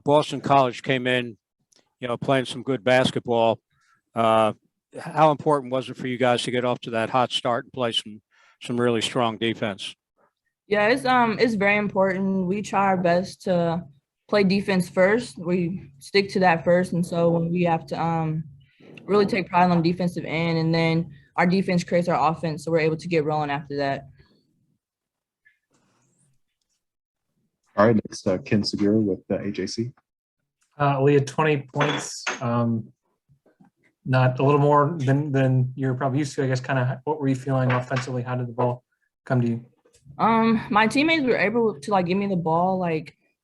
Boston College came in, playing some good basketball. How important was it for you guys to get off to that hot start and play some really strong defense? Yeah, it's very important. We try our best to play defense first. We stick to that first, and so when we have to really take pride on the defensive end, and then our defense creates our offense, so we're able to get rolling after that. All right, next, Ken Segura with the AJC. We had 20 points, not a little more than you're probably used to. I guess kind of what were you feeling offensively? How did the ball come to you? My teammates were able to give me the ball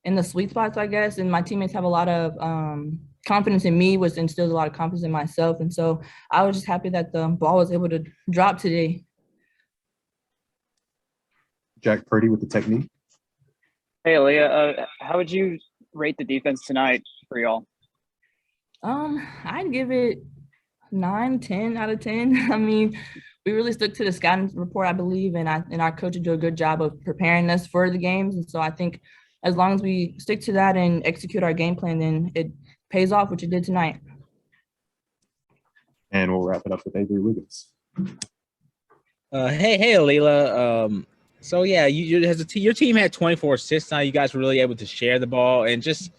in the sweet spots, I guess, and my teammates have a lot of confidence in me, which instills a lot of confidence in myself, and so I was just happy that the ball was able to drop today. Jack Purdy with the technique. Hey, Aaliyah, how would you rate the defense tonight for y'all? I'd give it 9, 10 out of 10. I mean, we really stuck to the scouting report, I believe, and our coaches do a good job of preparing us for the games. And so I think as long as we stick to that and execute our game plan, then it pays off, which it did tonight. And we'll wrap it up with Avery Wiggins. Hey, Alila. So yeah, your team had 24 assists. Now you guys were really able to share the ball, and just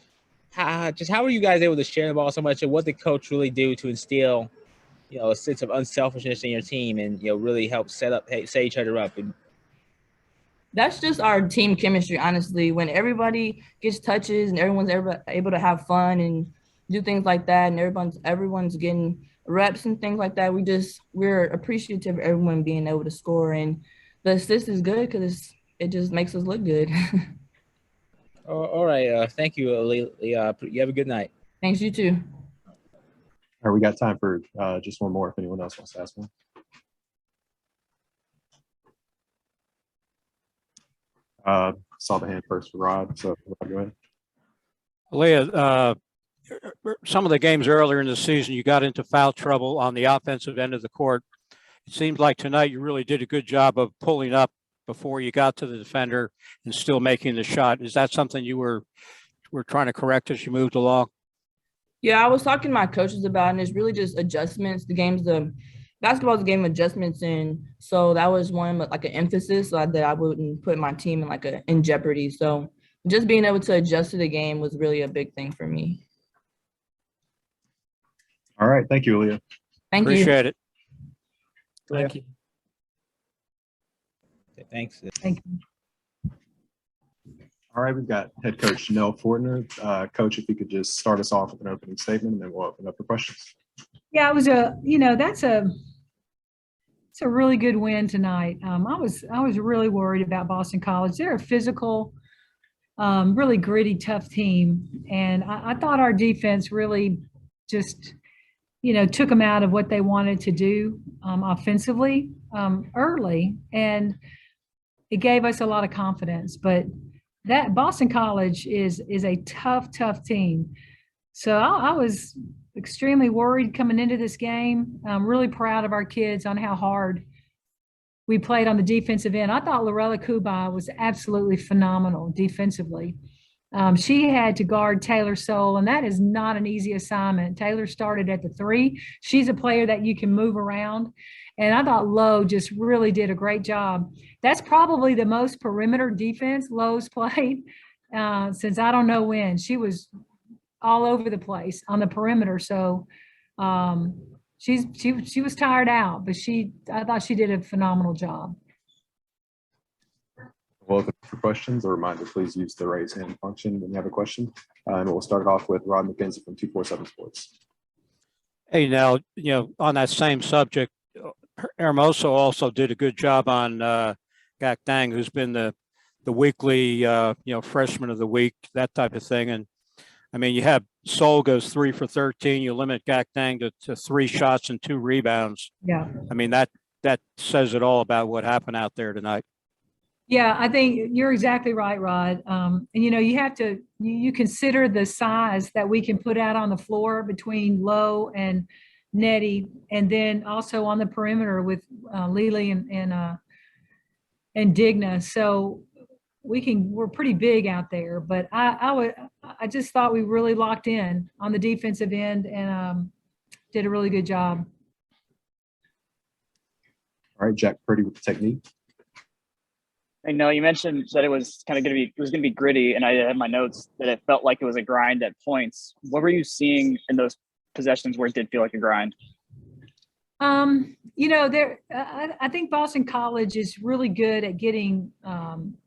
how were you guys able to share the ball so much, and what did coach really do to instill, a sense of unselfishness in your team, and really help set each other up? And that's just our team chemistry, honestly. When everybody gets touches and everyone's able to have fun and do things like that, and everyone's getting reps and things like that, we're appreciative of everyone being able to score, and the assist is good because it just makes us look good. all right, thank you, Alila. You have a good night. Thanks, you too. All right, we got time for just one more if anyone else wants to ask one. Saw the hand first for Rod, so Rod, go ahead. Leah, some of the games earlier in the season, you got into foul trouble on the offensive end of the court. It seems like tonight you really did a good job of pulling up before you got to the defender and still making the shot. Is that something you were trying to correct as you moved along? Yeah, I was talking to my coaches about it, and it's really just adjustments. Basketball is a game of adjustments, and so that was one an emphasis so that I wouldn't put my team in jeopardy. So just being able to adjust to the game was really a big thing for me. All right, thank you, Leah. Appreciate it. Thank you. Thanks. Thank you. All right, we've got head coach Janelle Fortner. Coach, if you could just start us off with an opening statement, and then we'll open up for questions. Yeah, it was it's a really good win tonight. I was really worried about Boston College. They're a physical, really gritty, tough team, and I thought our defense really just took them out of what they wanted to do offensively early, and it gave us a lot of confidence. But that Boston College is a tough team. So I was extremely worried coming into this game. I'm really proud of our kids on how hard we played on the defensive end. I thought Lorella Kubai was absolutely phenomenal defensively. She had to guard Taylor Soule, and that is not an easy assignment. Taylor started at the 3. She's a player that you can move around. And I thought Lowe just really did a great job. That's probably the most perimeter defense Lowe's played since I don't know when. She was all over the place on the perimeter. So she was tired out, but I thought she did a phenomenal job. Welcome for questions. A reminder, please use the raise hand function when you have a question. And we'll start off with Rod McKenzie from 247 Sports. Hey, now, on that same subject, Hermoso also did a good job on Gak Dang, who's been the weekly, freshman of the week, that type of thing. And I mean, you have Soule goes 3 for 13. You limit Gak Dang to 3 shots and 2 rebounds. Yeah. I mean, that says it all about what happened out there tonight. Yeah, I think you're exactly right, Rod. And you have to you consider the size that we can put out on the floor between Lowe and Nettie, and then also on the perimeter with Lily and Digna. So we're pretty big out there, but I just thought we really locked in on the defensive end and did a really good job. All right, Jack Purdy with the technique. I know you mentioned that it was kind of going to be gritty, and I had my notes that it felt like it was a grind at points. What were you seeing in those possessions where it did feel like a grind? I think Boston College is really good at getting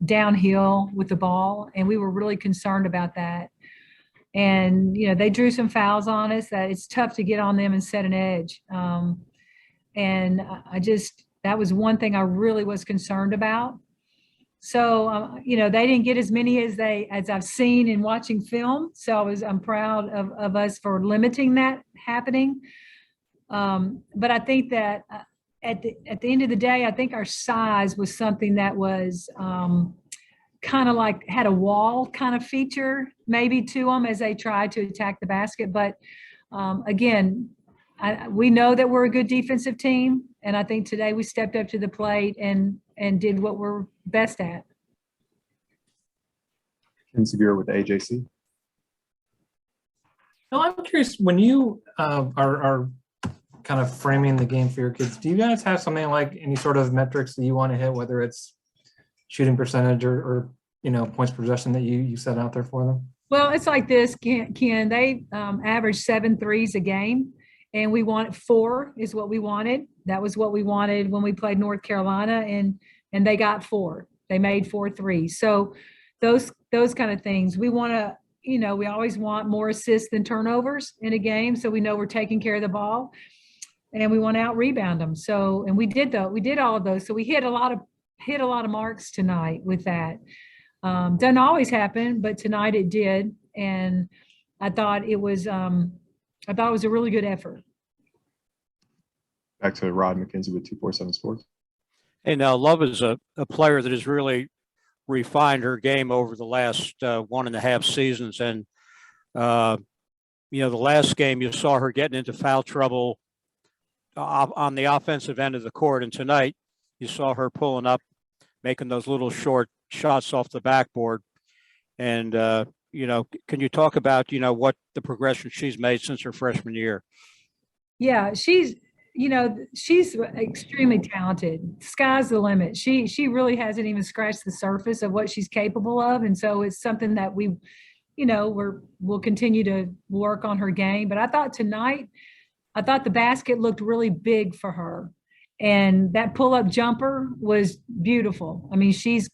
downhill with the ball, and we were really concerned about that. And they drew some fouls on us that it's tough to get on them and set an edge. And that was one thing I really was concerned about. So they didn't get as many as I've seen in watching film. So I'm proud of us for limiting that happening. But I think that at the end of the day, I think our size was something that was kind of like had a wall kind of feature maybe to them as they tried to attack the basket. But again, we know that we're a good defensive team, and I think today we stepped up to the plate and did what we're best at. Ken Severe with the AJC. Well, I'm curious, when you are kind of framing the game for your kids, do you guys have something like any sort of metrics that you want to hit, whether it's shooting percentage or points per possession that you set out there for them? Well, it's like this, Ken. They average 7 threes a game, and we want 4 is what we wanted. That was what we wanted when we played North Carolina, and they got 4. They made 4 threes. So those kind of things. We want to, we always want more assists than turnovers in a game, so we know we're taking care of the ball, and we want to out rebound them. So, and we did all of those. So we hit a lot of marks tonight with that. Doesn't always happen, but tonight it did, and I thought it was a really good effort. Back to Rod McKenzie with 247 Sports. Hey, now Love is a player that has really refined her game over the last 1.5 seasons. And, the last game you saw her getting into foul trouble on the offensive end of the court. And tonight you saw her pulling up, making those little short shots off the backboard. And, can you talk about, what the progression she's made since her freshman year? Yeah, she's extremely talented. Sky's the limit. She really hasn't even scratched the surface of what she's capable of. And so it's something that we'll continue to work on her game. But I thought tonight, the basket looked really big for her. And that pull-up jumper was beautiful. I mean, she's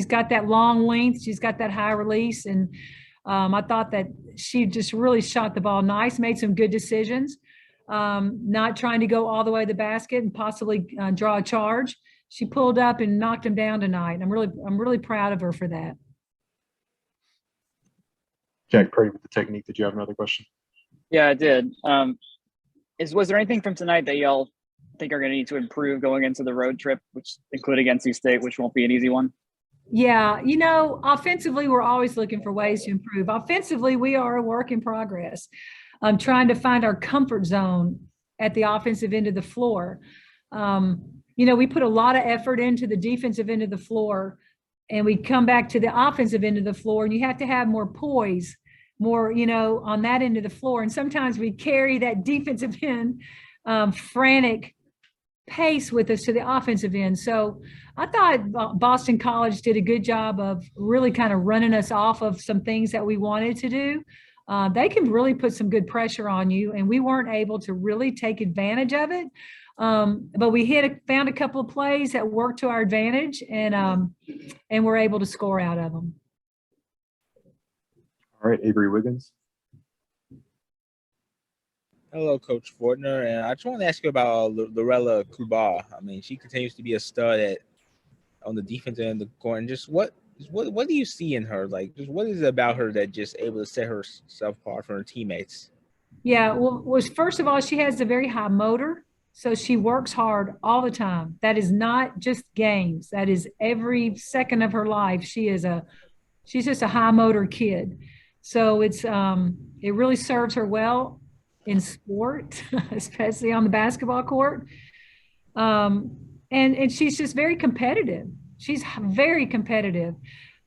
got that long length. She's got that high release. And I thought that she just really shot the ball nice, made some good decisions. Not trying to go all the way to the basket and possibly draw a charge. She pulled up and knocked him down tonight. I'm really proud of her for that. Jack Purdy with the technique. Did you have another question? Yeah, I did. Was there anything from tonight that y'all think are going to need to improve going into the road trip, which include against NC State, which won't be an easy one? Yeah, offensively, we're always looking for ways to improve. Offensively, we are a work in progress. Trying to find our comfort zone at the offensive end of the floor. We put a lot of effort into the defensive end of the floor, and we come back to the offensive end of the floor, and you have to have more poise, more, on that end of the floor. And sometimes we carry that defensive end frantic pace with us to the offensive end. So I thought Boston College did a good job of really kind of running us off of some things that we wanted to do. They can really put some good pressure on you, and we weren't able to really take advantage of it. But we found a couple of plays that worked to our advantage, and we're able to score out of them. All right, Avery Wiggins. Hello, Coach Fortner, and I just want to ask you about Lorella Kuba. I mean, she continues to be a stud on the defensive end of the court, and just what do you see in her? Like, just what is it about her that just able to set herself apart from her teammates? Yeah, well, first of all, she has a very high motor, so she works hard all the time. That is not just games. That is every second of her life. She's just a high motor kid. So it really serves her well in sport, especially on the basketball court. And she's just very competitive. She's very competitive.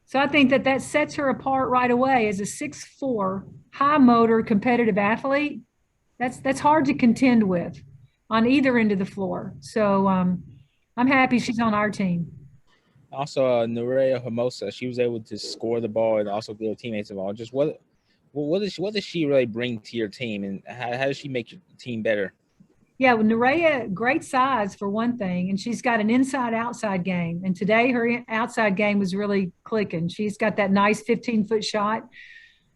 So I think that sets her apart right away as a 6'4", high motor, competitive athlete. That's hard to contend with on either end of the floor. So I'm happy she's on our team. Also, Nuria Hermosa, she was able to score the ball and also give her teammates the ball. Just what does she really bring to your team, and how does she make your team better? Yeah, well, Nerea, great size for one thing, and she's got an inside-outside game. And today her outside game was really clicking. She's got that nice 15-foot shot.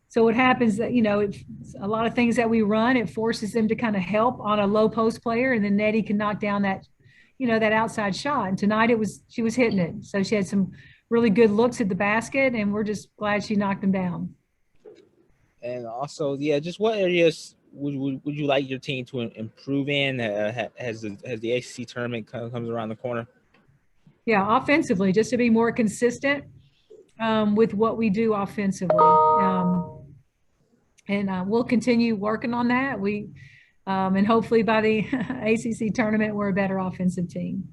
So what happens that, a lot of things that we run, it forces them to kind of help on a low post player, and then Nettie can knock down that, that outside shot. And tonight she was hitting it. So she had some really good looks at the basket, and we're just glad she knocked them down. And also, yeah, just what areas would you like your team to improve in as the ACC tournament comes around the corner? Yeah, offensively, just to be more consistent with what we do offensively. And we'll continue working on that. And hopefully by the ACC tournament, we're a better offensive team.